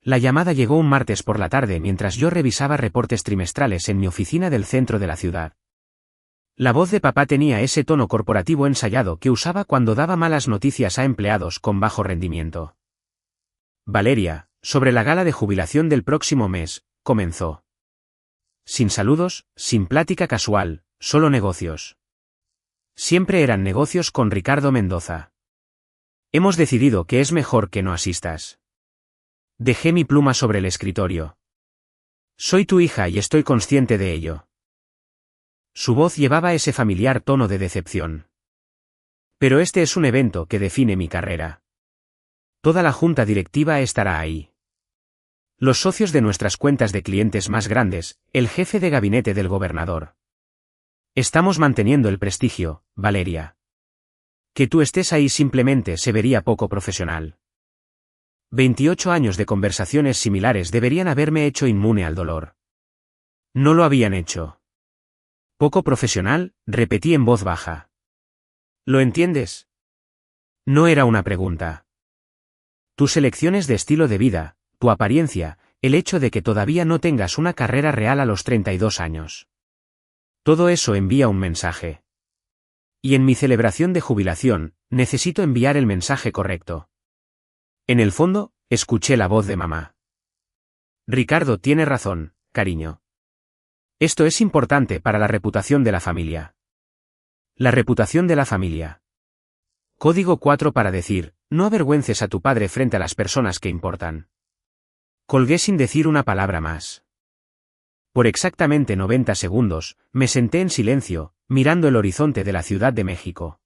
La llamada llegó un martes por la tarde mientras yo revisaba reportes trimestrales en mi oficina del centro de la ciudad. La voz de papá tenía ese tono corporativo ensayado que usaba cuando daba malas noticias a empleados con bajo rendimiento. Valeria, sobre la gala de jubilación del próximo mes, comenzó. Sin saludos, sin plática casual, solo negocios. Siempre eran negocios con Ricardo Mendoza. Hemos decidido que es mejor que no asistas. Dejé mi pluma sobre el escritorio. Soy tu hija y estoy consciente de ello. Su voz llevaba ese familiar tono de decepción. Pero este es un evento que define mi carrera. Toda la junta directiva estará ahí. Los socios de nuestras cuentas de clientes más grandes, el jefe de gabinete del gobernador. Estamos manteniendo el prestigio, Valeria. Que tú estés ahí simplemente se vería poco profesional. 28 años de conversaciones similares deberían haberme hecho inmune al dolor. No lo habían hecho. Poco profesional, repetí en voz baja. ¿Lo entiendes? No era una pregunta. Tus elecciones de estilo de vida, tu apariencia, el hecho de que todavía no tengas una carrera real a los 32 años. Todo eso envía un mensaje. Y en mi celebración de jubilación, necesito enviar el mensaje correcto. En el fondo, escuché la voz de mamá. Ricardo tiene razón, cariño. Esto es importante para la reputación de la familia. La reputación de la familia. Código 4 para decir, no avergüences a tu padre frente a las personas que importan. Colgué sin decir una palabra más. Por exactamente 90 segundos, me senté en silencio, mirando el horizonte de la Ciudad de México.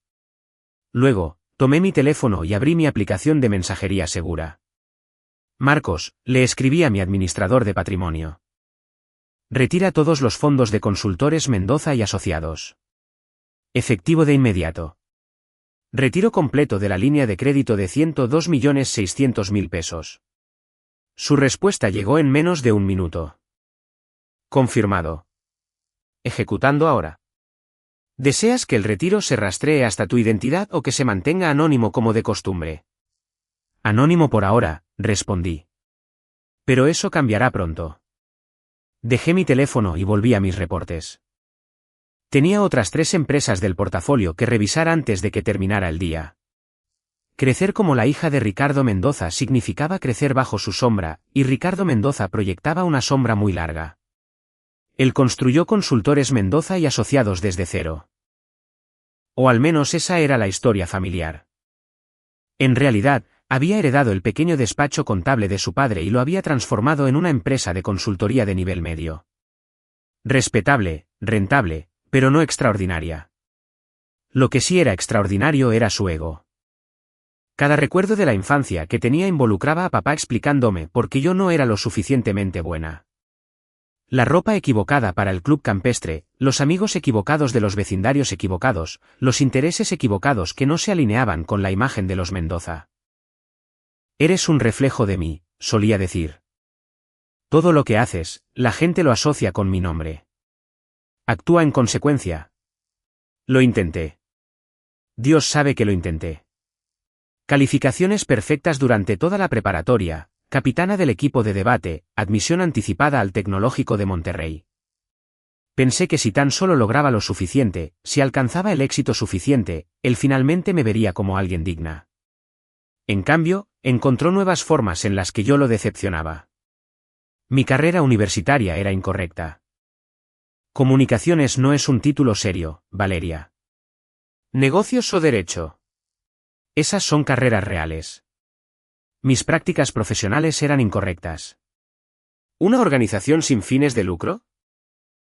Luego, tomé mi teléfono y abrí mi aplicación de mensajería segura. Marcos, le escribí a mi administrador de patrimonio. Retira todos los fondos de Consultores Mendoza y Asociados. Efectivo de inmediato. Retiro completo de la línea de crédito de 102.600.000 pesos. Su respuesta llegó en menos de un minuto. Confirmado. Ejecutando ahora. ¿Deseas que el retiro se rastree hasta tu identidad o que se mantenga anónimo como de costumbre? Anónimo por ahora, respondí. Pero eso cambiará pronto. Dejé mi teléfono y volví a mis reportes. Tenía otras 3 empresas del portafolio que revisar antes de que terminara el día. Crecer como la hija de Ricardo Mendoza significaba crecer bajo su sombra, y Ricardo Mendoza proyectaba una sombra muy larga. Él construyó Consultores Mendoza y Asociados desde cero. O al menos esa era la historia familiar. En realidad, había heredado el pequeño despacho contable de su padre y lo había transformado en una empresa de consultoría de nivel medio. Respetable, rentable, pero no extraordinaria. Lo que sí era extraordinario era su ego. Cada recuerdo de la infancia que tenía involucraba a papá explicándome por qué yo no era lo suficientemente buena. La ropa equivocada para el club campestre, los amigos equivocados de los vecindarios equivocados, los intereses equivocados que no se alineaban con la imagen de los Mendoza. Eres un reflejo de mí, solía decir. Todo lo que haces, la gente lo asocia con mi nombre. Actúa en consecuencia. Lo intenté. Dios sabe que lo intenté. Calificaciones perfectas durante toda la preparatoria, capitana del equipo de debate, admisión anticipada al Tecnológico de Monterrey. Pensé que si tan solo lograba lo suficiente, si alcanzaba el éxito suficiente, él finalmente me vería como alguien digna. En cambio, encontró nuevas formas en las que yo lo decepcionaba. Mi carrera universitaria era incorrecta. Comunicaciones no es un título serio, Valeria. ¿Negocios o derecho? Esas son carreras reales. Mis prácticas profesionales eran incorrectas. ¿Una organización sin fines de lucro?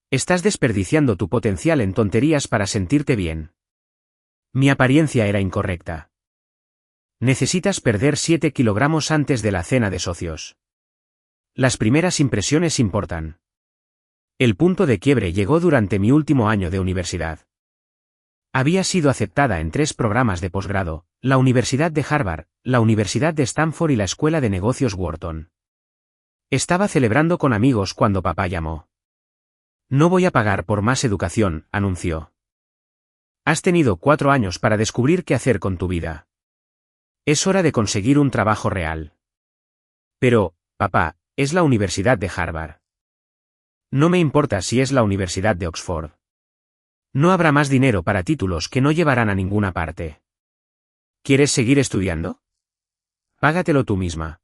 Estás desperdiciando tu potencial en tonterías para sentirte bien. Mi apariencia era incorrecta. Necesitas perder 7 kilogramos antes de la cena de socios. Las primeras impresiones importan. El punto de quiebre llegó durante mi último año de universidad. Había sido aceptada en 3 programas de posgrado, la Universidad de Harvard, la Universidad de Stanford y la Escuela de Negocios Wharton. Estaba celebrando con amigos cuando papá llamó. No voy a pagar por más educación, anunció. Has tenido 4 años para descubrir qué hacer con tu vida. Es hora de conseguir un trabajo real. Pero, papá, es la Universidad de Harvard. No me importa si es la Universidad de Oxford. No habrá más dinero para títulos que no llevarán a ninguna parte. ¿Quieres seguir estudiando? Págatelo tú misma.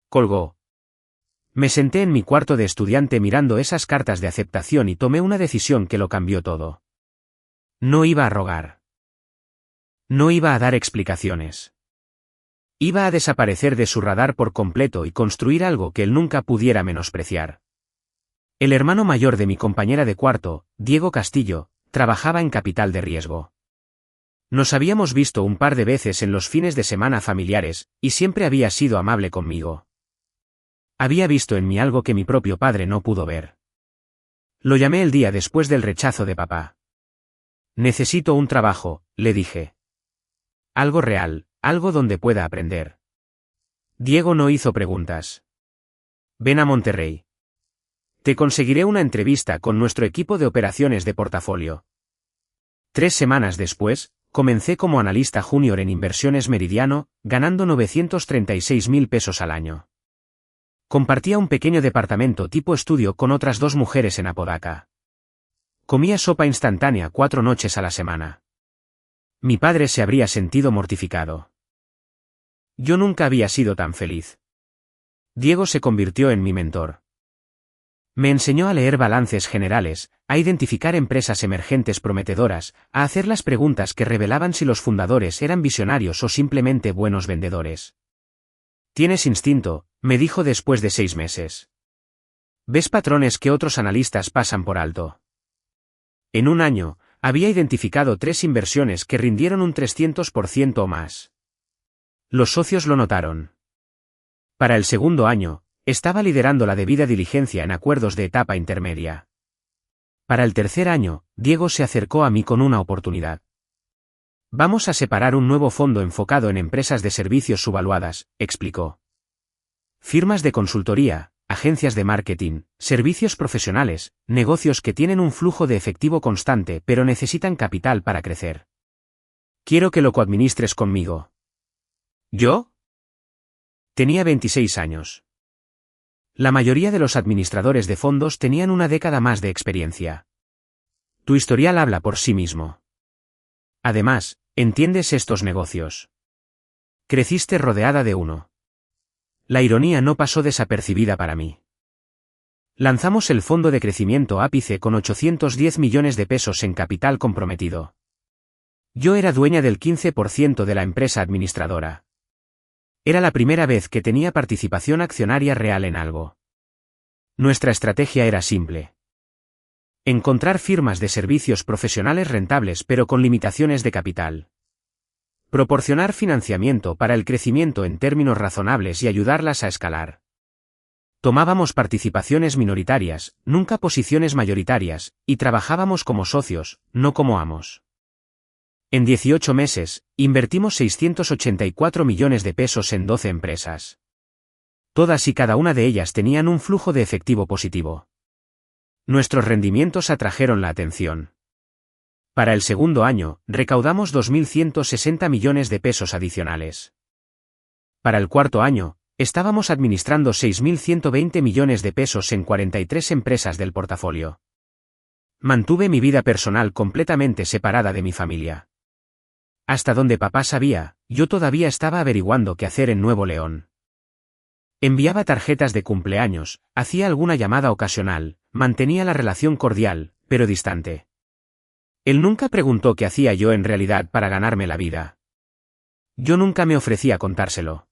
Colgó. Me senté en mi cuarto de estudiante mirando esas cartas de aceptación y tomé una decisión que lo cambió todo. No iba a rogar. No iba a dar explicaciones. Iba a desaparecer de su radar por completo y construir algo que él nunca pudiera menospreciar. El hermano mayor de mi compañera de cuarto, Diego Castillo, trabajaba en capital de riesgo. Nos habíamos visto un par de veces en los fines de semana familiares, y siempre había sido amable conmigo. Había visto en mí algo que mi propio padre no pudo ver. Lo llamé el día después del rechazo de papá. Necesito un trabajo, le dije. Algo real, algo donde pueda aprender. Diego no hizo preguntas. Ven a Monterrey. Te conseguiré una entrevista con nuestro equipo de operaciones de portafolio. 3 semanas después, comencé como analista junior en Inversiones Meridiano, ganando 936.000 pesos al año. Compartía un pequeño departamento tipo estudio con otras 2 mujeres en Apodaca. Comía sopa instantánea 4 noches a la semana. Mi padre se habría sentido mortificado. Yo nunca había sido tan feliz. Diego se convirtió en mi mentor. Me enseñó a leer balances generales, a identificar empresas emergentes prometedoras, a hacer las preguntas que revelaban si los fundadores eran visionarios o simplemente buenos vendedores. Tienes instinto, me dijo después de 6 meses. Ves patrones que otros analistas pasan por alto. En un año, había identificado 3 inversiones que rindieron un 300% o más. Los socios lo notaron. Para el segundo año, estaba liderando la debida diligencia en acuerdos de etapa intermedia. Para el tercer año, Diego se acercó a mí con una oportunidad. Vamos a separar un nuevo fondo enfocado en empresas de servicios subvaluadas, explicó. Firmas de consultoría, agencias de marketing, servicios profesionales, negocios que tienen un flujo de efectivo constante pero necesitan capital para crecer. Quiero que lo coadministres conmigo. ¿Yo? Tenía 26 años. La mayoría de los administradores de fondos tenían una década más de experiencia. Tu historial habla por sí mismo. Además, entiendes estos negocios. Creciste rodeada de uno. La ironía no pasó desapercibida para mí. Lanzamos el fondo de crecimiento Ápice con 810 millones de pesos en capital comprometido. Yo era dueña del 15% de la empresa administradora. Era la primera vez que tenía participación accionaria real en algo. Nuestra estrategia era simple. Encontrar firmas de servicios profesionales rentables pero con limitaciones de capital. Proporcionar financiamiento para el crecimiento en términos razonables y ayudarlas a escalar. Tomábamos participaciones minoritarias, nunca posiciones mayoritarias, y trabajábamos como socios, no como amos. En 18 meses, invertimos 684 millones de pesos en 12 empresas. Todas y cada una de ellas tenían un flujo de efectivo positivo. Nuestros rendimientos atrajeron la atención. Para el segundo año, recaudamos 2.160 millones de pesos adicionales. Para el cuarto año, estábamos administrando 6.120 millones de pesos en 43 empresas del portafolio. Mantuve mi vida personal completamente separada de mi familia. Hasta donde papá sabía, yo todavía estaba averiguando qué hacer en Nuevo León. Enviaba tarjetas de cumpleaños, hacía alguna llamada ocasional, mantenía la relación cordial, pero distante. Él nunca preguntó qué hacía yo en realidad para ganarme la vida. Yo nunca me ofrecí a contárselo.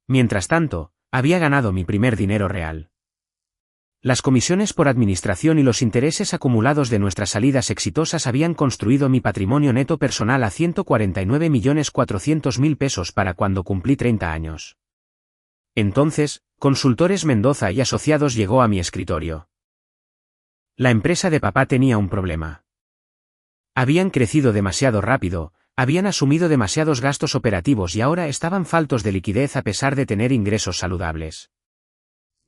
Mientras tanto, había ganado mi primer dinero real. Las comisiones por administración y los intereses acumulados de nuestras salidas exitosas habían construido mi patrimonio neto personal a 149.400.000 pesos para cuando cumplí 30 años. Entonces, Consultores Mendoza y Asociados llegó a mi escritorio. La empresa de papá tenía un problema. Habían crecido demasiado rápido, habían asumido demasiados gastos operativos y ahora estaban faltos de liquidez a pesar de tener ingresos saludables.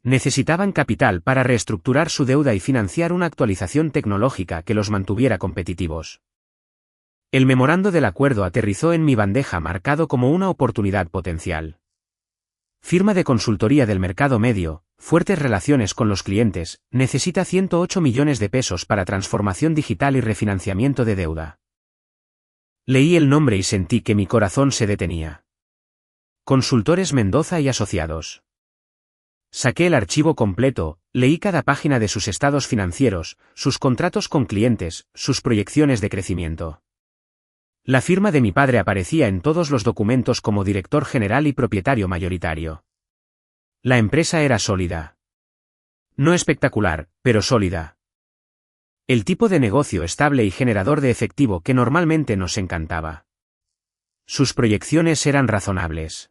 Necesitaban capital para reestructurar su deuda y financiar una actualización tecnológica que los mantuviera competitivos. El memorando del acuerdo aterrizó en mi bandeja marcado como una oportunidad potencial. Firma de consultoría del mercado medio, fuertes relaciones con los clientes, necesita 108 millones de pesos para transformación digital y refinanciamiento de deuda. Leí el nombre y sentí que mi corazón se detenía. Consultores Mendoza y Asociados. Saqué el archivo completo, leí cada página de sus estados financieros, sus contratos con clientes, sus proyecciones de crecimiento. La firma de mi padre aparecía en todos los documentos como director general y propietario mayoritario. La empresa era sólida. No espectacular, pero sólida. El tipo de negocio estable y generador de efectivo que normalmente nos encantaba. Sus proyecciones eran razonables.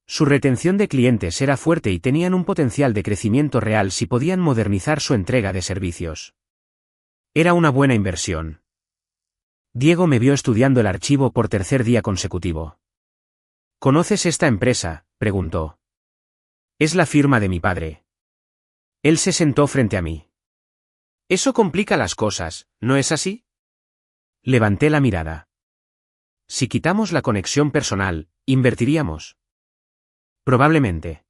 Su retención de clientes era fuerte y tenían un potencial de crecimiento real si podían modernizar su entrega de servicios. Era una buena inversión. Diego me vio estudiando el archivo por tercer día consecutivo. ¿Conoces esta empresa?, preguntó. Es la firma de mi padre. Él se sentó frente a mí. Eso complica las cosas, ¿no es así? Levanté la mirada. Si quitamos la conexión personal, ¿invertiríamos? Probablemente.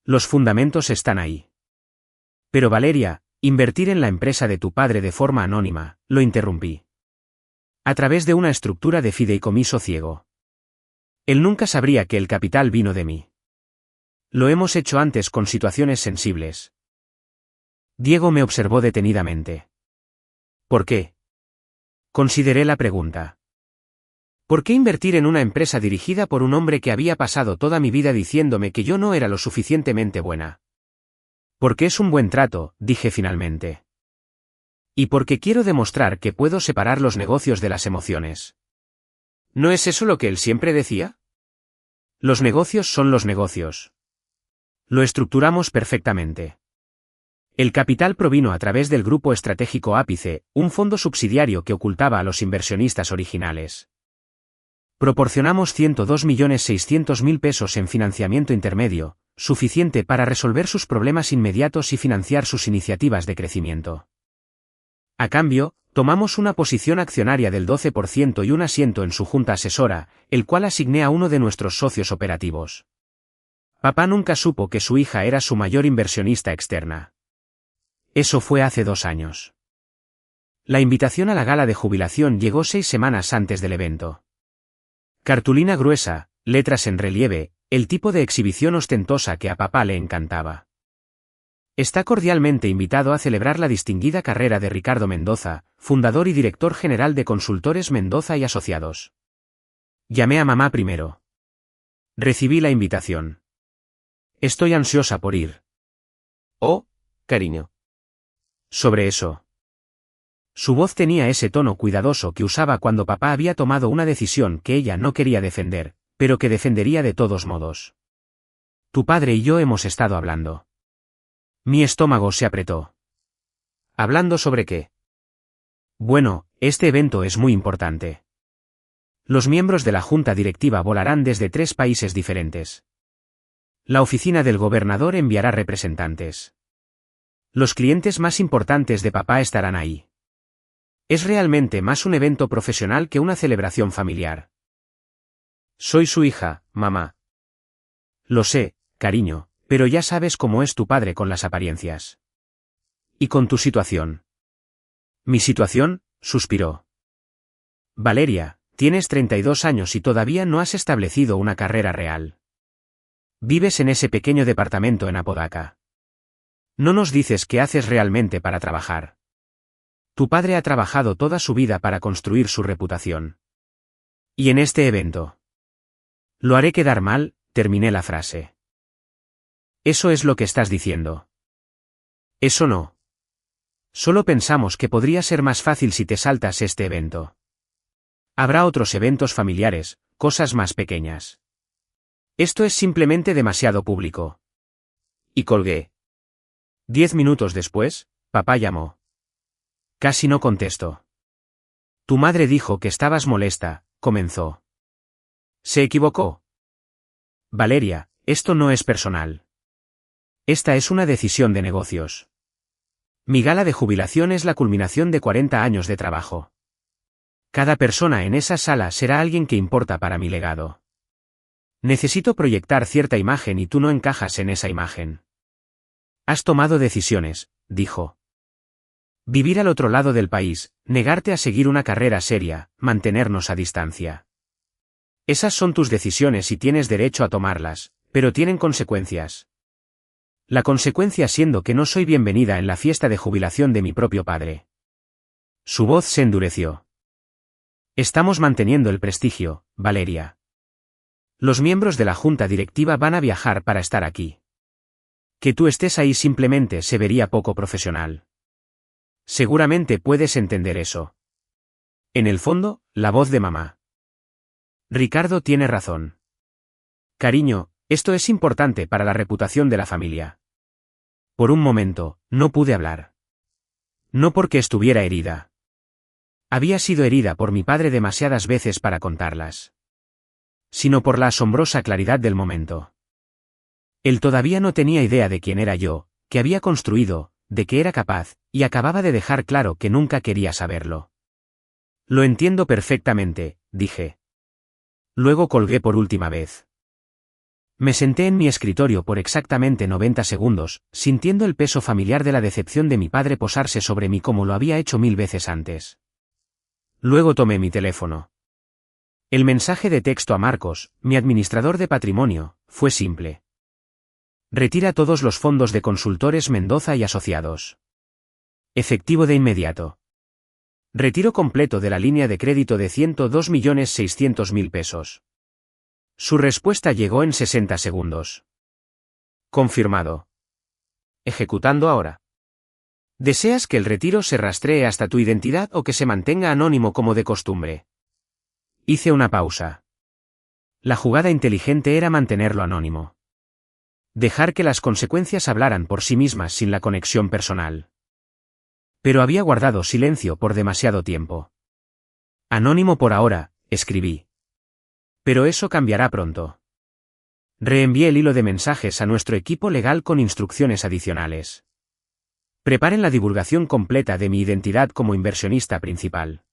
Los fundamentos están ahí. Pero Valeria, invertir en la empresa de tu padre de forma anónima, lo interrumpí. A través de una estructura de fideicomiso ciego. Él nunca sabría que el capital vino de mí. Lo hemos hecho antes con situaciones sensibles. Diego me observó detenidamente. ¿Por qué? Consideré la pregunta. ¿Por qué invertir en una empresa dirigida por un hombre que había pasado toda mi vida diciéndome que yo no era lo suficientemente buena? Porque es un buen trato, dije finalmente. Y porque quiero demostrar que puedo separar los negocios de las emociones. ¿No es eso lo que él siempre decía? Los negocios son los negocios. Lo estructuramos perfectamente. El capital provino a través del grupo estratégico Ápice, un fondo subsidiario que ocultaba a los inversionistas originales. Proporcionamos 102.600.000 pesos en financiamiento intermedio, suficiente para resolver sus problemas inmediatos y financiar sus iniciativas de crecimiento. A cambio, tomamos una posición accionaria del 12% y un asiento en su junta asesora, el cual asigné a uno de nuestros socios operativos. Papá nunca supo que su hija era su mayor inversionista externa. Eso fue hace 2 años. La invitación a la gala de jubilación llegó 6 semanas antes del evento. Cartulina gruesa, letras en relieve, el tipo de exhibición ostentosa que a papá le encantaba. Está cordialmente invitado a celebrar la distinguida carrera de Ricardo Mendoza, fundador y director general de Consultores Mendoza y Asociados. Llamé a mamá primero. Recibí la invitación. Estoy ansiosa por ir. Oh, cariño. Sobre eso. Su voz tenía ese tono cuidadoso que usaba cuando papá había tomado una decisión que ella no quería defender, pero que defendería de todos modos. Tu padre y yo hemos estado hablando. Mi estómago se apretó. ¿Hablando sobre qué? Bueno, este evento es muy importante. Los miembros de la junta directiva volarán desde 3 países diferentes. La oficina del gobernador enviará representantes. Los clientes más importantes de papá estarán ahí. Es realmente más un evento profesional que una celebración familiar. Soy su hija, mamá. Lo sé, cariño, pero ya sabes cómo es tu padre con las apariencias. ¿Y con tu situación? ¿Mi situación?, suspiró. Valeria, tienes 32 años y todavía no has establecido una carrera real. Vives en ese pequeño departamento en Apodaca. No nos dices qué haces realmente para trabajar. Tu padre ha trabajado toda su vida para construir su reputación. Y en este evento. Lo haré quedar mal, terminé la frase. Eso es lo que estás diciendo. Eso no. Solo pensamos que podría ser más fácil si te saltas este evento. Habrá otros eventos familiares, cosas más pequeñas. Esto es simplemente demasiado público. Y colgué. 10 minutos después, papá llamó. Casi no contesto. Tu madre dijo que estabas molesta, comenzó. ¿Se equivocó? Valeria, esto no es personal. Esta es una decisión de negocios. Mi gala de jubilación es la culminación de 40 años de trabajo. Cada persona en esa sala será alguien que importa para mi legado. Necesito proyectar cierta imagen y tú no encajas en esa imagen. Has tomado decisiones, dijo. Vivir al otro lado del país, negarte a seguir una carrera seria, mantenernos a distancia. Esas son tus decisiones y tienes derecho a tomarlas, pero tienen consecuencias. La consecuencia siendo que no soy bienvenida en la fiesta de jubilación de mi propio padre. Su voz se endureció. Estamos manteniendo el prestigio, Valeria. Los miembros de la junta directiva van a viajar para estar aquí. Que tú estés ahí simplemente se vería poco profesional. Seguramente puedes entender eso. En el fondo, la voz de mamá. Ricardo tiene razón. Cariño, esto es importante para la reputación de la familia. Por un momento, no pude hablar. No porque estuviera herida. Había sido herida por mi padre demasiadas veces para contarlas. Sino por la asombrosa claridad del momento. Él todavía no tenía idea de quién era yo, que había construido, de que era capaz, y acababa de dejar claro que nunca quería saberlo. Lo entiendo perfectamente, dije. Luego colgué por última vez. Me senté en mi escritorio por exactamente 90 segundos, sintiendo el peso familiar de la decepción de mi padre posarse sobre mí como lo había hecho 1000 veces antes. Luego tomé mi teléfono. El mensaje de texto a Marcos, mi administrador de patrimonio, fue simple. Retira todos los fondos de Consultores Mendoza y Asociados. Efectivo de inmediato. Retiro completo de la línea de crédito de 102.600.000 pesos. Su respuesta llegó en 60 segundos. Confirmado. Ejecutando ahora. ¿Deseas que el retiro se rastree hasta tu identidad o que se mantenga anónimo como de costumbre? Hice una pausa. La jugada inteligente era mantenerlo anónimo. Dejar que las consecuencias hablaran por sí mismas sin la conexión personal. Pero había guardado silencio por demasiado tiempo. Anónimo por ahora, escribí. Pero eso cambiará pronto. Reenvié el hilo de mensajes a nuestro equipo legal con instrucciones adicionales. Preparen la divulgación completa de mi identidad como inversionista principal.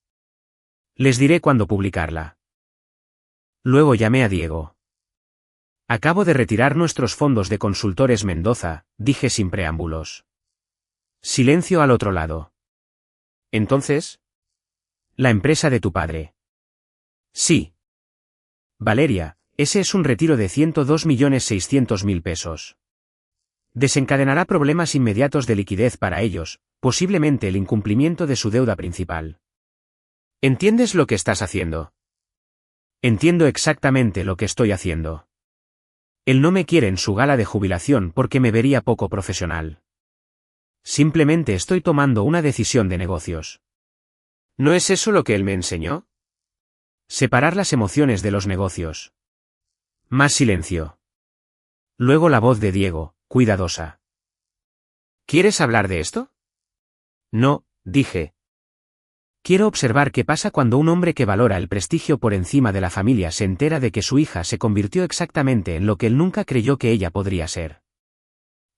Les diré cuándo publicarla. Luego llamé a Diego. Acabo de retirar nuestros fondos de Consultores Mendoza, dije sin preámbulos. Silencio al otro lado. ¿Entonces? La empresa de tu padre. Sí. Valeria, ese es un retiro de 102.600.000 pesos. Desencadenará problemas inmediatos de liquidez para ellos, posiblemente el incumplimiento de su deuda principal. ¿Entiendes lo que estás haciendo? Entiendo exactamente lo que estoy haciendo. Él no me quiere en su gala de jubilación porque me vería poco profesional. Simplemente estoy tomando una decisión de negocios. ¿No es eso lo que él me enseñó? Separar las emociones de los negocios. Más silencio. Luego la voz de Diego, cuidadosa. ¿Quieres hablar de esto? No, dije. Quiero observar qué pasa cuando un hombre que valora el prestigio por encima de la familia se entera de que su hija se convirtió exactamente en lo que él nunca creyó que ella podría ser.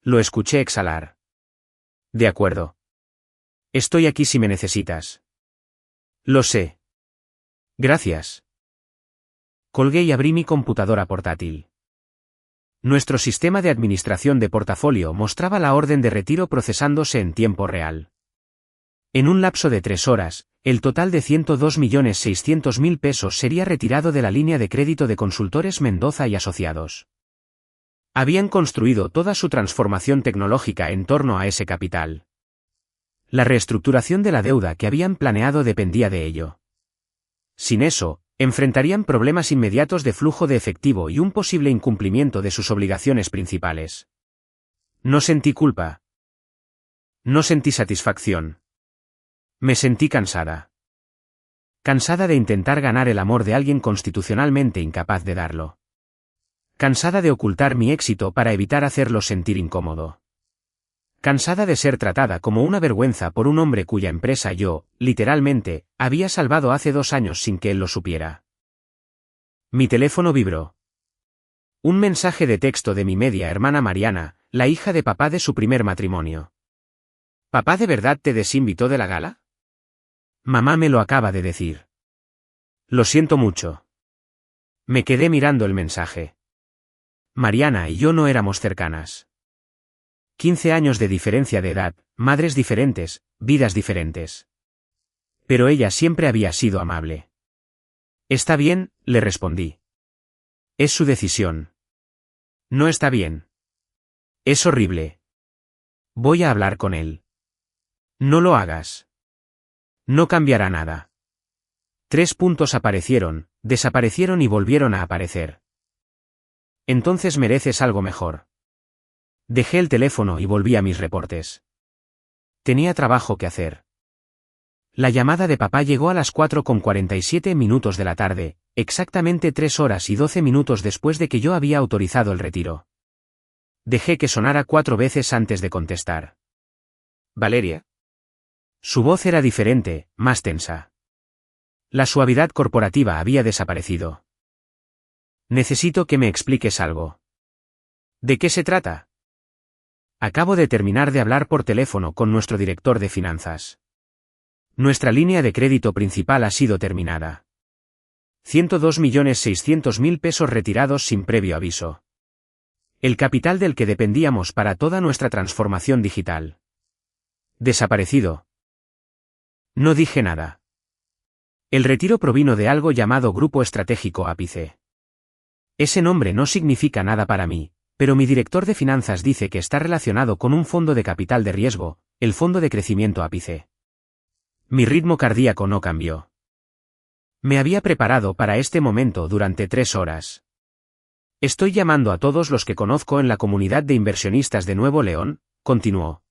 Lo escuché exhalar. De acuerdo. Estoy aquí si me necesitas. Lo sé. Gracias. Colgué y abrí mi computadora portátil. Nuestro sistema de administración de portafolio mostraba la orden de retiro procesándose en tiempo real. En un lapso de 3 horas, el total de 102.600.000 pesos sería retirado de la línea de crédito de Consultores Mendoza y Asociados. Habían construido toda su transformación tecnológica en torno a ese capital. La reestructuración de la deuda que habían planeado dependía de ello. Sin eso, enfrentarían problemas inmediatos de flujo de efectivo y un posible incumplimiento de sus obligaciones principales. No sentí culpa. No sentí satisfacción. Me sentí cansada. Cansada de intentar ganar el amor de alguien constitucionalmente incapaz de darlo. Cansada de ocultar mi éxito para evitar hacerlo sentir incómodo. Cansada de ser tratada como una vergüenza por un hombre cuya empresa yo, literalmente, había salvado hace 2 años sin que él lo supiera. Mi teléfono vibró. Un mensaje de texto de mi media hermana Mariana, la hija de papá de su primer matrimonio. ¿Papá de verdad te desinvitó de la gala? Mamá me lo acaba de decir. Lo siento mucho. Me quedé mirando el mensaje. Mariana y yo no éramos cercanas. 15 años de diferencia de edad, madres diferentes, vidas diferentes. Pero ella siempre había sido amable. Está bien, le respondí. Es su decisión. No está bien. Es horrible. Voy a hablar con él. No lo hagas. No cambiará nada. 3 puntos aparecieron, desaparecieron y volvieron a aparecer. Entonces mereces algo mejor. Dejé el teléfono y volví a mis reportes. Tenía trabajo que hacer. La llamada de papá llegó a las 4:47 de la tarde, exactamente 3 horas y 12 minutos después de que yo había autorizado el retiro. Dejé que sonara 4 veces antes de contestar. ¿Valeria? Su voz era diferente, más tensa. La suavidad corporativa había desaparecido. Necesito que me expliques algo. ¿De qué se trata? Acabo de terminar de hablar por teléfono con nuestro director de finanzas. Nuestra línea de crédito principal ha sido terminada. 102.600.000 pesos retirados sin previo aviso. El capital del que dependíamos para toda nuestra transformación digital. Desaparecido. No dije nada. El retiro provino de algo llamado Grupo Estratégico Ápice. Ese nombre no significa nada para mí, pero mi director de finanzas dice que está relacionado con un fondo de capital de riesgo, el Fondo de Crecimiento Ápice. Mi ritmo cardíaco no cambió. Me había preparado para este momento durante 3 horas. Estoy llamando a todos los que conozco en la comunidad de inversionistas de Nuevo León, continuó.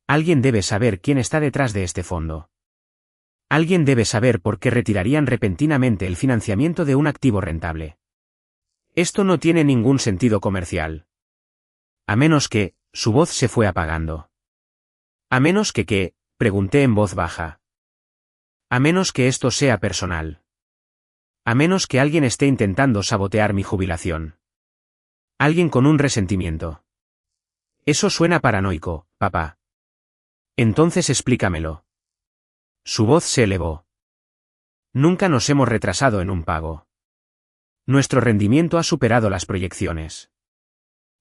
Alguien debe saber quién está detrás de este fondo. Alguien debe saber por qué retirarían repentinamente el financiamiento de un activo rentable. Esto no tiene ningún sentido comercial. A menos que, su voz se fue apagando. A menos que qué, pregunté en voz baja. A menos que esto sea personal. A menos que alguien esté intentando sabotear mi jubilación. Alguien con un resentimiento. Eso suena paranoico, papá. Entonces explícamelo. Su voz se elevó. Nunca nos hemos retrasado en un pago. Nuestro rendimiento ha superado las proyecciones.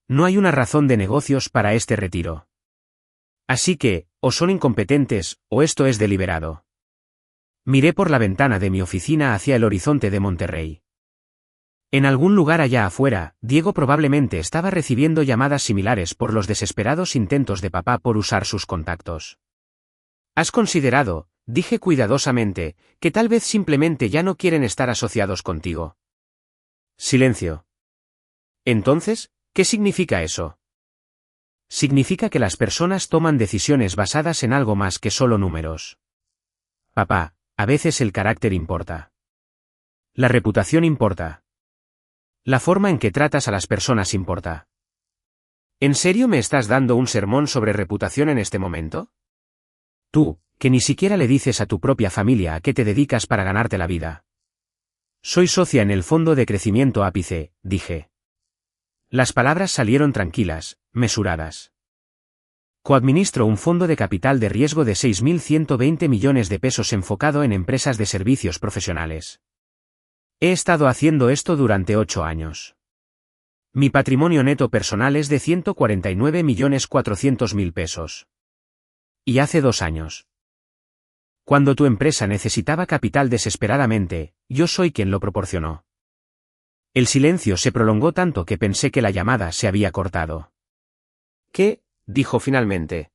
No hay una razón de negocios para este retiro. Así que, o son incompetentes, o esto es deliberado. Miré por la ventana de mi oficina hacia el horizonte de Monterrey. En algún lugar allá afuera, Diego probablemente estaba recibiendo llamadas similares por los desesperados intentos de papá por usar sus contactos. ¿Has considerado, dije cuidadosamente, que tal vez simplemente ya no quieren estar asociados contigo? Silencio. Entonces, ¿qué significa eso? Significa que las personas toman decisiones basadas en algo más que solo números. Papá, a veces el carácter importa. La reputación importa. La forma en que tratas a las personas importa. ¿En serio me estás dando un sermón sobre reputación en este momento? Tú, que ni siquiera le dices a tu propia familia a qué te dedicas para ganarte la vida. Soy socia en el Fondo de Crecimiento Ápice, dije. Las palabras salieron tranquilas, mesuradas. Coadministro un fondo de capital de riesgo de 6.120 millones de pesos enfocado en empresas de servicios profesionales. He estado haciendo esto durante 8 años. Mi patrimonio neto personal es de 149.400.000 pesos. Y hace 2 años. Cuando tu empresa necesitaba capital desesperadamente, yo soy quien lo proporcionó. El silencio se prolongó tanto que pensé que la llamada se había cortado. ¿Qué? Dijo finalmente.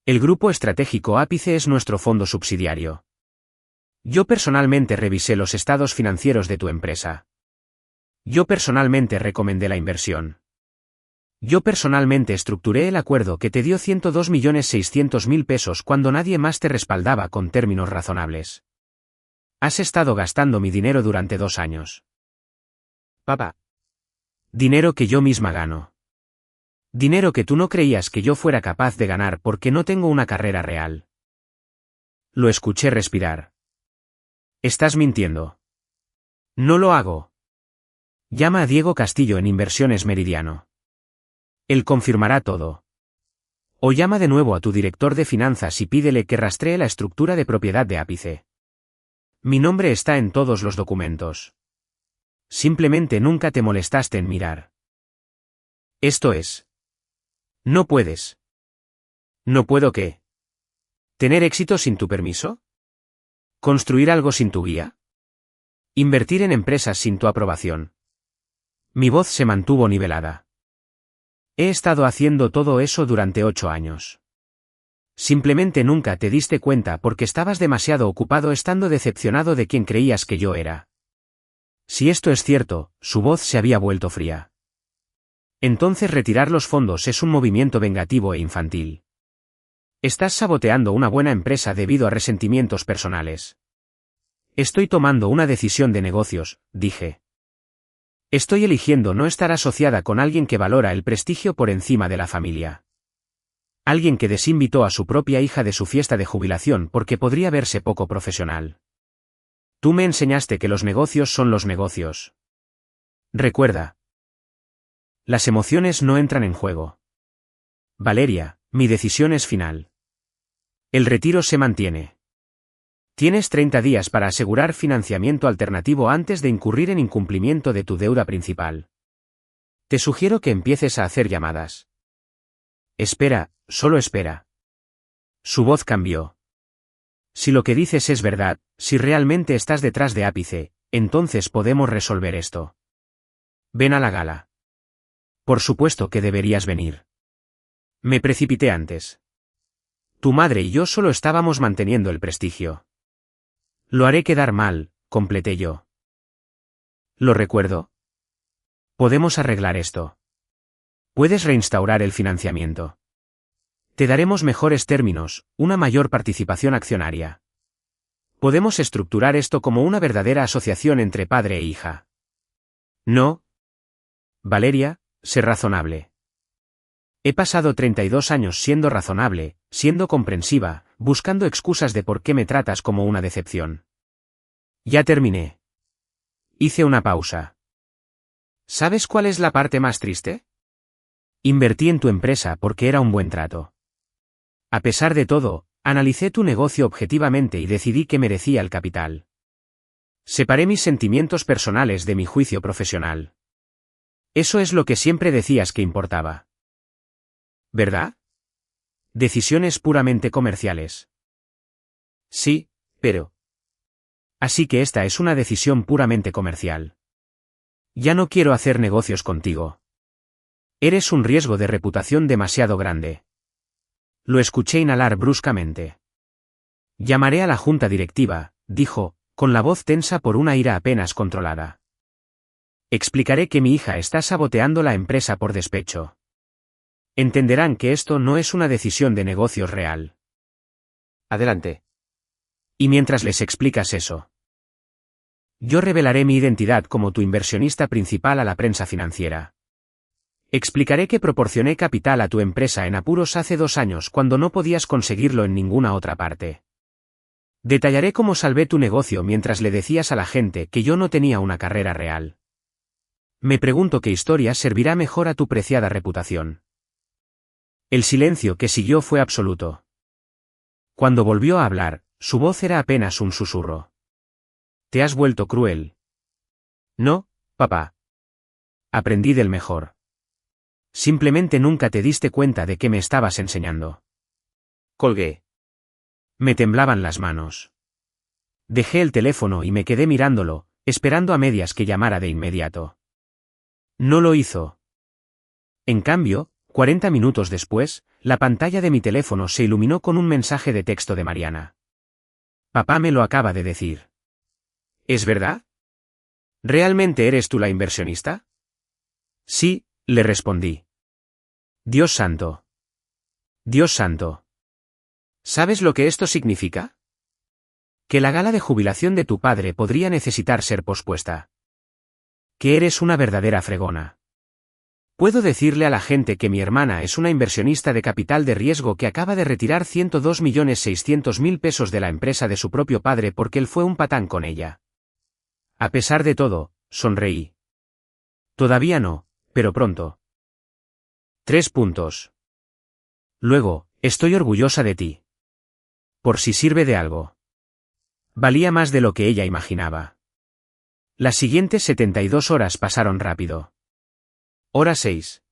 El Grupo Estratégico Ápice es nuestro fondo subsidiario. Yo personalmente revisé los estados financieros de tu empresa. Yo personalmente recomendé la inversión. Yo personalmente estructuré el acuerdo que te dio 102.600.000 pesos cuando nadie más te respaldaba con términos razonables. Has estado gastando mi dinero durante 2 años. Papá. Dinero que yo misma gano. Dinero que tú no creías que yo fuera capaz de ganar porque no tengo una carrera real. Lo escuché respirar. Estás mintiendo. No lo hago. Llama a Diego Castillo en Inversiones Meridiano. Él confirmará todo. O llama de nuevo a tu director de finanzas y pídele que rastree la estructura de propiedad de Ápice. Mi nombre está en todos los documentos. Simplemente nunca te molestaste en mirar. Esto es. No puedes. ¿No puedo qué? ¿Tener éxito sin tu permiso? ¿Construir algo sin tu guía? ¿Invertir en empresas sin tu aprobación? Mi voz se mantuvo nivelada. He estado haciendo todo eso durante 8 años. Simplemente nunca te diste cuenta porque estabas demasiado ocupado estando decepcionado de quien creías que yo era. Si esto es cierto, su voz se había vuelto fría. Entonces retirar los fondos es un movimiento vengativo e infantil. Estás saboteando una buena empresa debido a resentimientos personales. Estoy tomando una decisión de negocios, dije. Estoy eligiendo no estar asociada con alguien que valora el prestigio por encima de la familia. Alguien que desinvitó a su propia hija de su fiesta de jubilación porque podría verse poco profesional. Tú me enseñaste que los negocios son los negocios. Recuerda. Las emociones no entran en juego. Valeria, mi decisión es final. El retiro se mantiene. Tienes 30 días para asegurar financiamiento alternativo antes de incurrir en incumplimiento de tu deuda principal. Te sugiero que empieces a hacer llamadas. Espera, solo espera. Su voz cambió. Si lo que dices es verdad, si realmente estás detrás de Ápice, entonces podemos resolver esto. Ven a la gala. Por supuesto que deberías venir. Me precipité antes. Tu madre y yo solo estábamos manteniendo el prestigio. Lo haré quedar mal, completé yo. Lo recuerdo. Podemos arreglar esto. Puedes reinstaurar el financiamiento. Te daremos mejores términos, una mayor participación accionaria. Podemos estructurar esto como una verdadera asociación entre padre e hija. No. Valeria, sé razonable. He pasado 32 años siendo razonable, siendo comprensiva, buscando excusas de por qué me tratas como una decepción. Ya terminé. Hice una pausa. ¿Sabes cuál es la parte más triste? Invertí en tu empresa porque era un buen trato. A pesar de todo, analicé tu negocio objetivamente y decidí que merecía el capital. Separé mis sentimientos personales de mi juicio profesional. Eso es lo que siempre decías que importaba. ¿Verdad? Decisiones puramente comerciales. Sí, pero... Así que esta es una decisión puramente comercial. Ya no quiero hacer negocios contigo. Eres un riesgo de reputación demasiado grande. Lo escuché inhalar bruscamente. Llamaré a la junta directiva, dijo, con la voz tensa por una ira apenas controlada. Explicaré que mi hija está saboteando la empresa por despecho. Entenderán que esto no es una decisión de negocios real. Adelante. Y mientras les explicas eso, yo revelaré mi identidad como tu inversionista principal a la prensa financiera. Explicaré que proporcioné capital a tu empresa en apuros hace 2 años cuando no podías conseguirlo en ninguna otra parte. Detallaré cómo salvé tu negocio mientras le decías a la gente que yo no tenía una carrera real. Me pregunto qué historia servirá mejor a tu preciada reputación. El silencio que siguió fue absoluto. Cuando volvió a hablar, su voz era apenas un susurro. ¿Te has vuelto cruel? No, papá. Aprendí del mejor. Simplemente nunca te diste cuenta de qué me estabas enseñando. Colgué. Me temblaban las manos. Dejé el teléfono y me quedé mirándolo, esperando a medias que llamara de inmediato. No lo hizo. En cambio, 40 minutos después, la pantalla de mi teléfono se iluminó con un mensaje de texto de Mariana. Papá me lo acaba de decir. ¿Es verdad? ¿Realmente eres tú la inversionista? Sí, le respondí. Dios santo. Dios santo. ¿Sabes lo que esto significa? Que la gala de jubilación de tu padre podría necesitar ser pospuesta. Que eres una verdadera fregona. Puedo decirle a la gente que mi hermana es una inversionista de capital de riesgo que acaba de retirar 102.600.000 pesos de la empresa de su propio padre porque él fue un patán con ella. A pesar de todo, sonreí. Todavía no, pero pronto. 3 puntos. Luego, estoy orgullosa de ti. Por si sirve de algo. Valía más de lo que ella imaginaba. Las siguientes 72 horas pasaron rápido. Hora 6.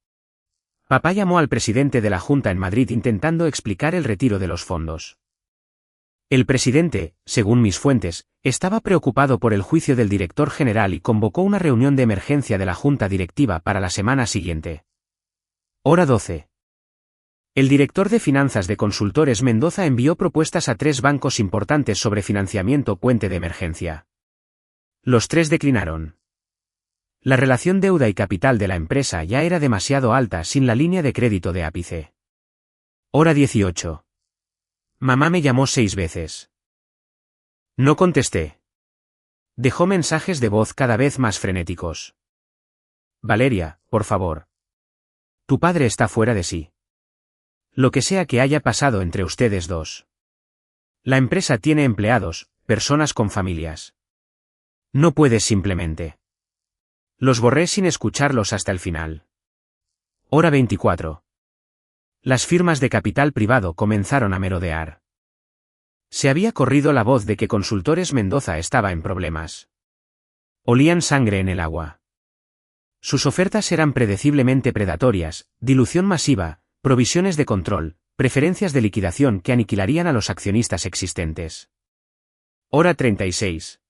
Papá llamó al presidente de la Junta en Madrid intentando explicar el retiro de los fondos. El presidente, según mis fuentes, estaba preocupado por el juicio del director general y convocó una reunión de emergencia de la Junta Directiva para la semana siguiente. Hora 12. El director de finanzas de Consultores Mendoza envió propuestas a 3 bancos importantes sobre financiamiento puente de emergencia. Los 3 declinaron. La relación deuda y capital de la empresa ya era demasiado alta sin la línea de crédito de ápice. Hora 18. Mamá me llamó 6 veces. No contesté. Dejó mensajes de voz cada vez más frenéticos. Valeria, por favor. Tu padre está fuera de sí. Lo que sea que haya pasado entre ustedes dos. La empresa tiene empleados, personas con familias. No puedes simplemente. Los borré sin escucharlos hasta el final. Hora 24. Las firmas de capital privado comenzaron a merodear. Se había corrido la voz de que Consultores Mendoza estaba en problemas. Olían sangre en el agua. Sus ofertas eran predeciblemente predatorias, dilución masiva, provisiones de control, preferencias de liquidación que aniquilarían a los accionistas existentes. Hora 36.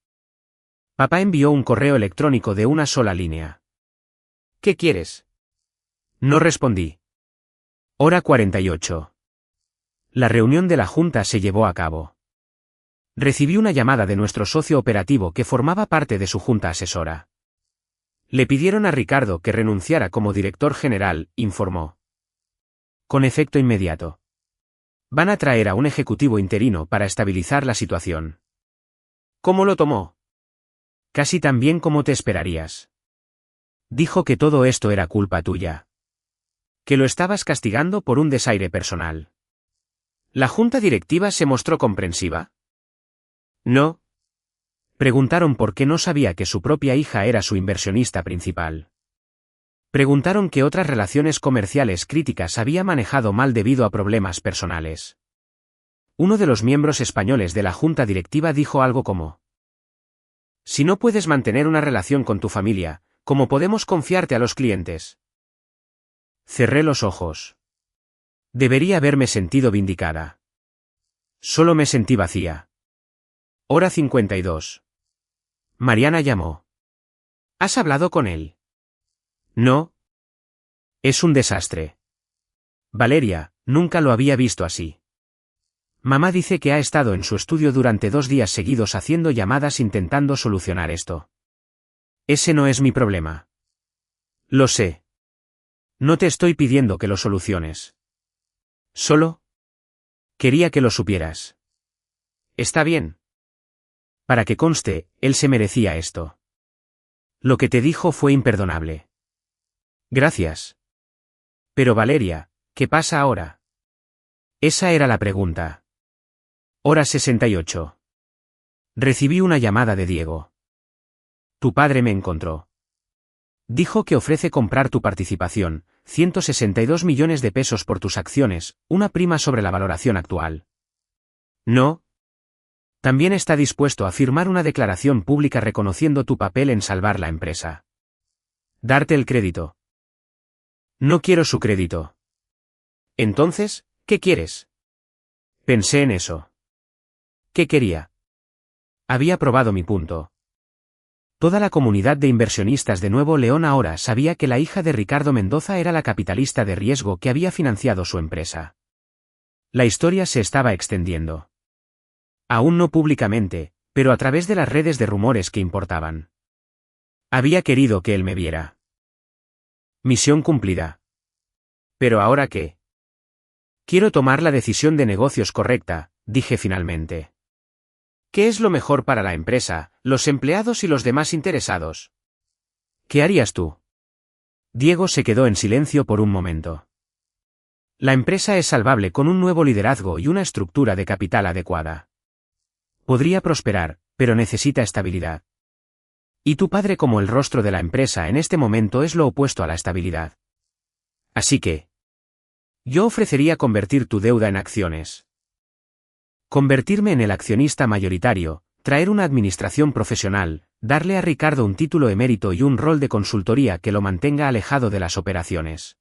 Papá envió un correo electrónico de una sola línea. ¿Qué quieres? No respondí. Hora 48. La reunión de la Junta se llevó a cabo. Recibí una llamada de nuestro socio operativo que formaba parte de su Junta asesora. Le pidieron a Ricardo que renunciara como director general, informó. Con efecto inmediato. Van a traer a un ejecutivo interino para estabilizar la situación. ¿Cómo lo tomó? Casi tan bien como te esperarías. Dijo que todo esto era culpa tuya. Que lo estabas castigando por un desaire personal. ¿La junta directiva se mostró comprensiva? No. Preguntaron por qué no sabía que su propia hija era su inversionista principal. Preguntaron qué otras relaciones comerciales críticas había manejado mal debido a problemas personales. Uno de los miembros españoles de la junta directiva dijo algo como: si no puedes mantener una relación con tu familia, ¿cómo podemos confiarte a los clientes? Cerré los ojos. Debería haberme sentido vindicada. Solo me sentí vacía. Hora 52. Mariana llamó. ¿Has hablado con él? No. Es un desastre. Valeria, nunca lo había visto así. Mamá dice que ha estado en su estudio durante 2 días seguidos haciendo llamadas intentando solucionar esto. Ese no es mi problema. Lo sé. No te estoy pidiendo que lo soluciones. Solo quería que lo supieras. Está bien. Para que conste, él se merecía esto. Lo que te dijo fue imperdonable. Gracias. Pero Valeria, ¿qué pasa ahora? Esa era la pregunta. Hora 68. Recibí una llamada de Diego. Tu padre me encontró. Dijo que ofrece comprar tu participación, 162 millones de pesos por tus acciones, una prima sobre la valoración actual. No. También está dispuesto a firmar una declaración pública reconociendo tu papel en salvar la empresa. Darte el crédito. No quiero su crédito. Entonces, ¿qué quieres? Pensé en eso. ¿Qué quería? Había probado mi punto. Toda la comunidad de inversionistas de Nuevo León ahora sabía que la hija de Ricardo Mendoza era la capitalista de riesgo que había financiado su empresa. La historia se estaba extendiendo. Aún no públicamente, pero a través de las redes de rumores que importaban. Había querido que él me viera. Misión cumplida. ¿Pero ahora qué? Quiero tomar la decisión de negocios correcta, dije finalmente. ¿Qué es lo mejor para la empresa, los empleados y los demás interesados? ¿Qué harías tú? Diego se quedó en silencio por un momento. La empresa es salvable con un nuevo liderazgo y una estructura de capital adecuada. Podría prosperar, pero necesita estabilidad. Y tu padre como el rostro de la empresa en este momento es lo opuesto a la estabilidad. Así que, yo ofrecería convertir tu deuda en acciones. Convertirme en el accionista mayoritario, traer una administración profesional, darle a Ricardo un título emérito y un rol de consultoría que lo mantenga alejado de las operaciones.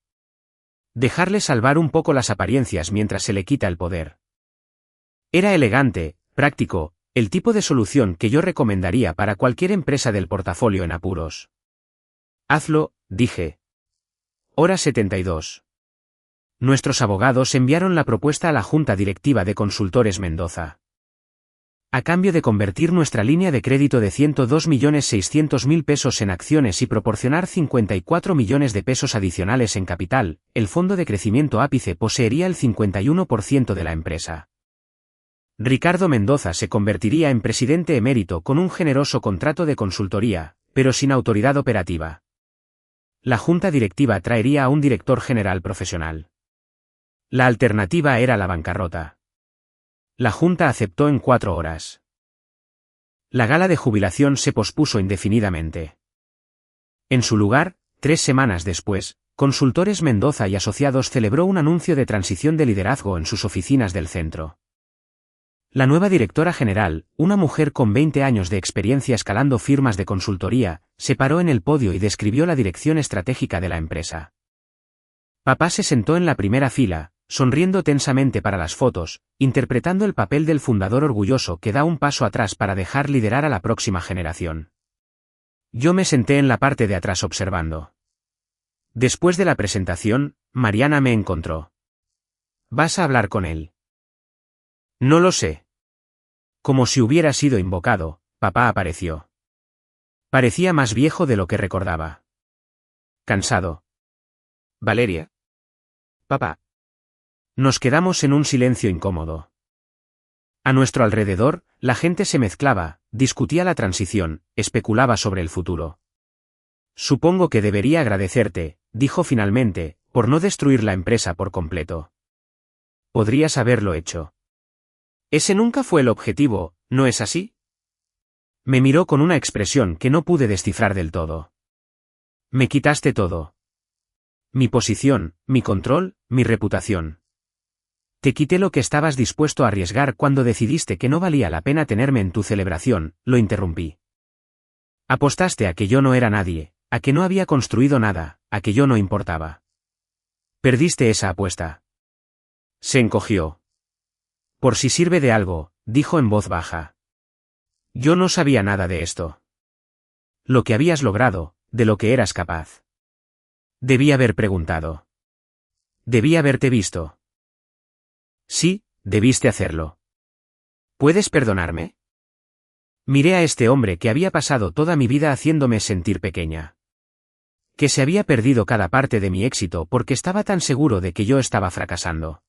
Dejarle salvar un poco las apariencias mientras se le quita el poder. Era elegante, práctico, el tipo de solución que yo recomendaría para cualquier empresa del portafolio en apuros. Hazlo, dije. Hora 72. Nuestros abogados enviaron la propuesta a la Junta Directiva de Consultores Mendoza. A cambio de convertir nuestra línea de crédito de 102.600.000 pesos en acciones y proporcionar 54 millones de pesos adicionales en capital, el Fondo de Crecimiento Ápice poseería el 51% de la empresa. Ricardo Mendoza se convertiría en presidente emérito con un generoso contrato de consultoría, pero sin autoridad operativa. La junta directiva traería a un director general profesional. La alternativa era la bancarrota. La junta aceptó en 4 horas. La gala de jubilación se pospuso indefinidamente. En su lugar, 3 semanas después, Consultores Mendoza y Asociados celebró un anuncio de transición de liderazgo en sus oficinas del centro. La nueva directora general, una mujer con 20 años de experiencia escalando firmas de consultoría, se paró en el podio y describió la dirección estratégica de la empresa. Papá se sentó en la primera fila, sonriendo tensamente para las fotos, interpretando el papel del fundador orgulloso que da un paso atrás para dejar liderar a la próxima generación. Yo me senté en la parte de atrás observando. Después de la presentación, Mariana me encontró. ¿Vas a hablar con él? No lo sé. Como si hubiera sido invocado, papá apareció. Parecía más viejo de lo que recordaba. Cansado. Valeria. Papá. Nos quedamos en un silencio incómodo. A nuestro alrededor, la gente se mezclaba, discutía la transición, especulaba sobre el futuro. Supongo que debería agradecerte, dijo finalmente, por no destruir la empresa por completo. Podrías haberlo hecho. Ese nunca fue el objetivo, ¿no es así? Me miró con una expresión que no pude descifrar del todo. Me quitaste todo. Mi posición, mi control, mi reputación. Te quité lo que estabas dispuesto a arriesgar cuando decidiste que no valía la pena tenerme en tu celebración, lo interrumpí. Apostaste a que yo no era nadie, a que no había construido nada, a que yo no importaba. Perdiste esa apuesta. Se encogió. Por si sirve de algo, dijo en voz baja. Yo no sabía nada de esto. Lo que habías logrado, de lo que eras capaz. Debí haber preguntado. Debí haberte visto. Sí, debiste hacerlo. ¿Puedes perdonarme? Miré a este hombre que había pasado toda mi vida haciéndome sentir pequeña. Que se había perdido cada parte de mi éxito porque estaba tan seguro de que yo estaba fracasando.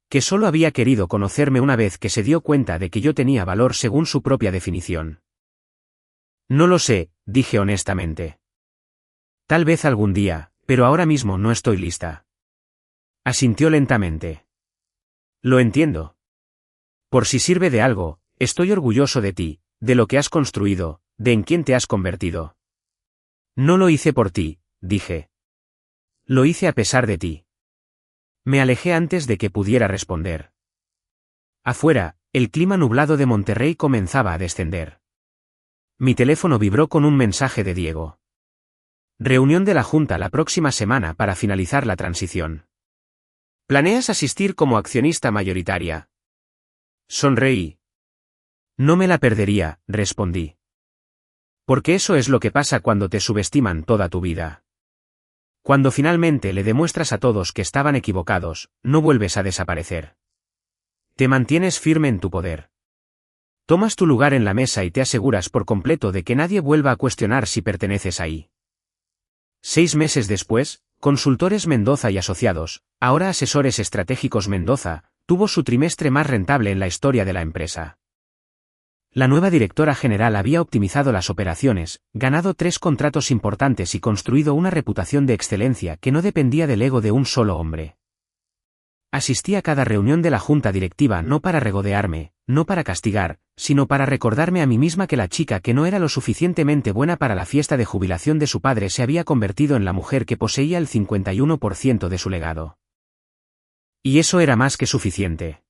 Que solo había querido conocerme una vez que se dio cuenta de que yo tenía valor según su propia definición. No lo sé, dije honestamente. Tal vez algún día, pero ahora mismo no estoy lista. Asintió lentamente. Lo entiendo. Por si sirve de algo, estoy orgulloso de ti, de lo que has construido, de en quién te has convertido. No lo hice por ti, dije. Lo hice a pesar de ti. Me alejé antes de que pudiera responder. Afuera, el clima nublado de Monterrey comenzaba a descender. Mi teléfono vibró con un mensaje de Diego. Reunión de la Junta la próxima semana para finalizar la transición. ¿Planeas asistir como accionista mayoritaria? Sonreí. No me la perdería, respondí. Porque eso es lo que pasa cuando te subestiman toda tu vida. Cuando finalmente le demuestras a todos que estaban equivocados, no vuelves a desaparecer. Te mantienes firme en tu poder. Tomas tu lugar en la mesa y te aseguras por completo de que nadie vuelva a cuestionar si perteneces ahí. 6 meses después, Consultores Mendoza y Asociados, ahora Asesores Estratégicos Mendoza, tuvo su trimestre más rentable en la historia de la empresa. La nueva directora general había optimizado las operaciones, ganado 3 contratos importantes y construido una reputación de excelencia que no dependía del ego de un solo hombre. Asistí a cada reunión de la junta directiva no para regodearme, no para castigar, sino para recordarme a mí misma que la chica que no era lo suficientemente buena para la fiesta de jubilación de su padre se había convertido en la mujer que poseía el 51% de su legado. Y eso era más que suficiente.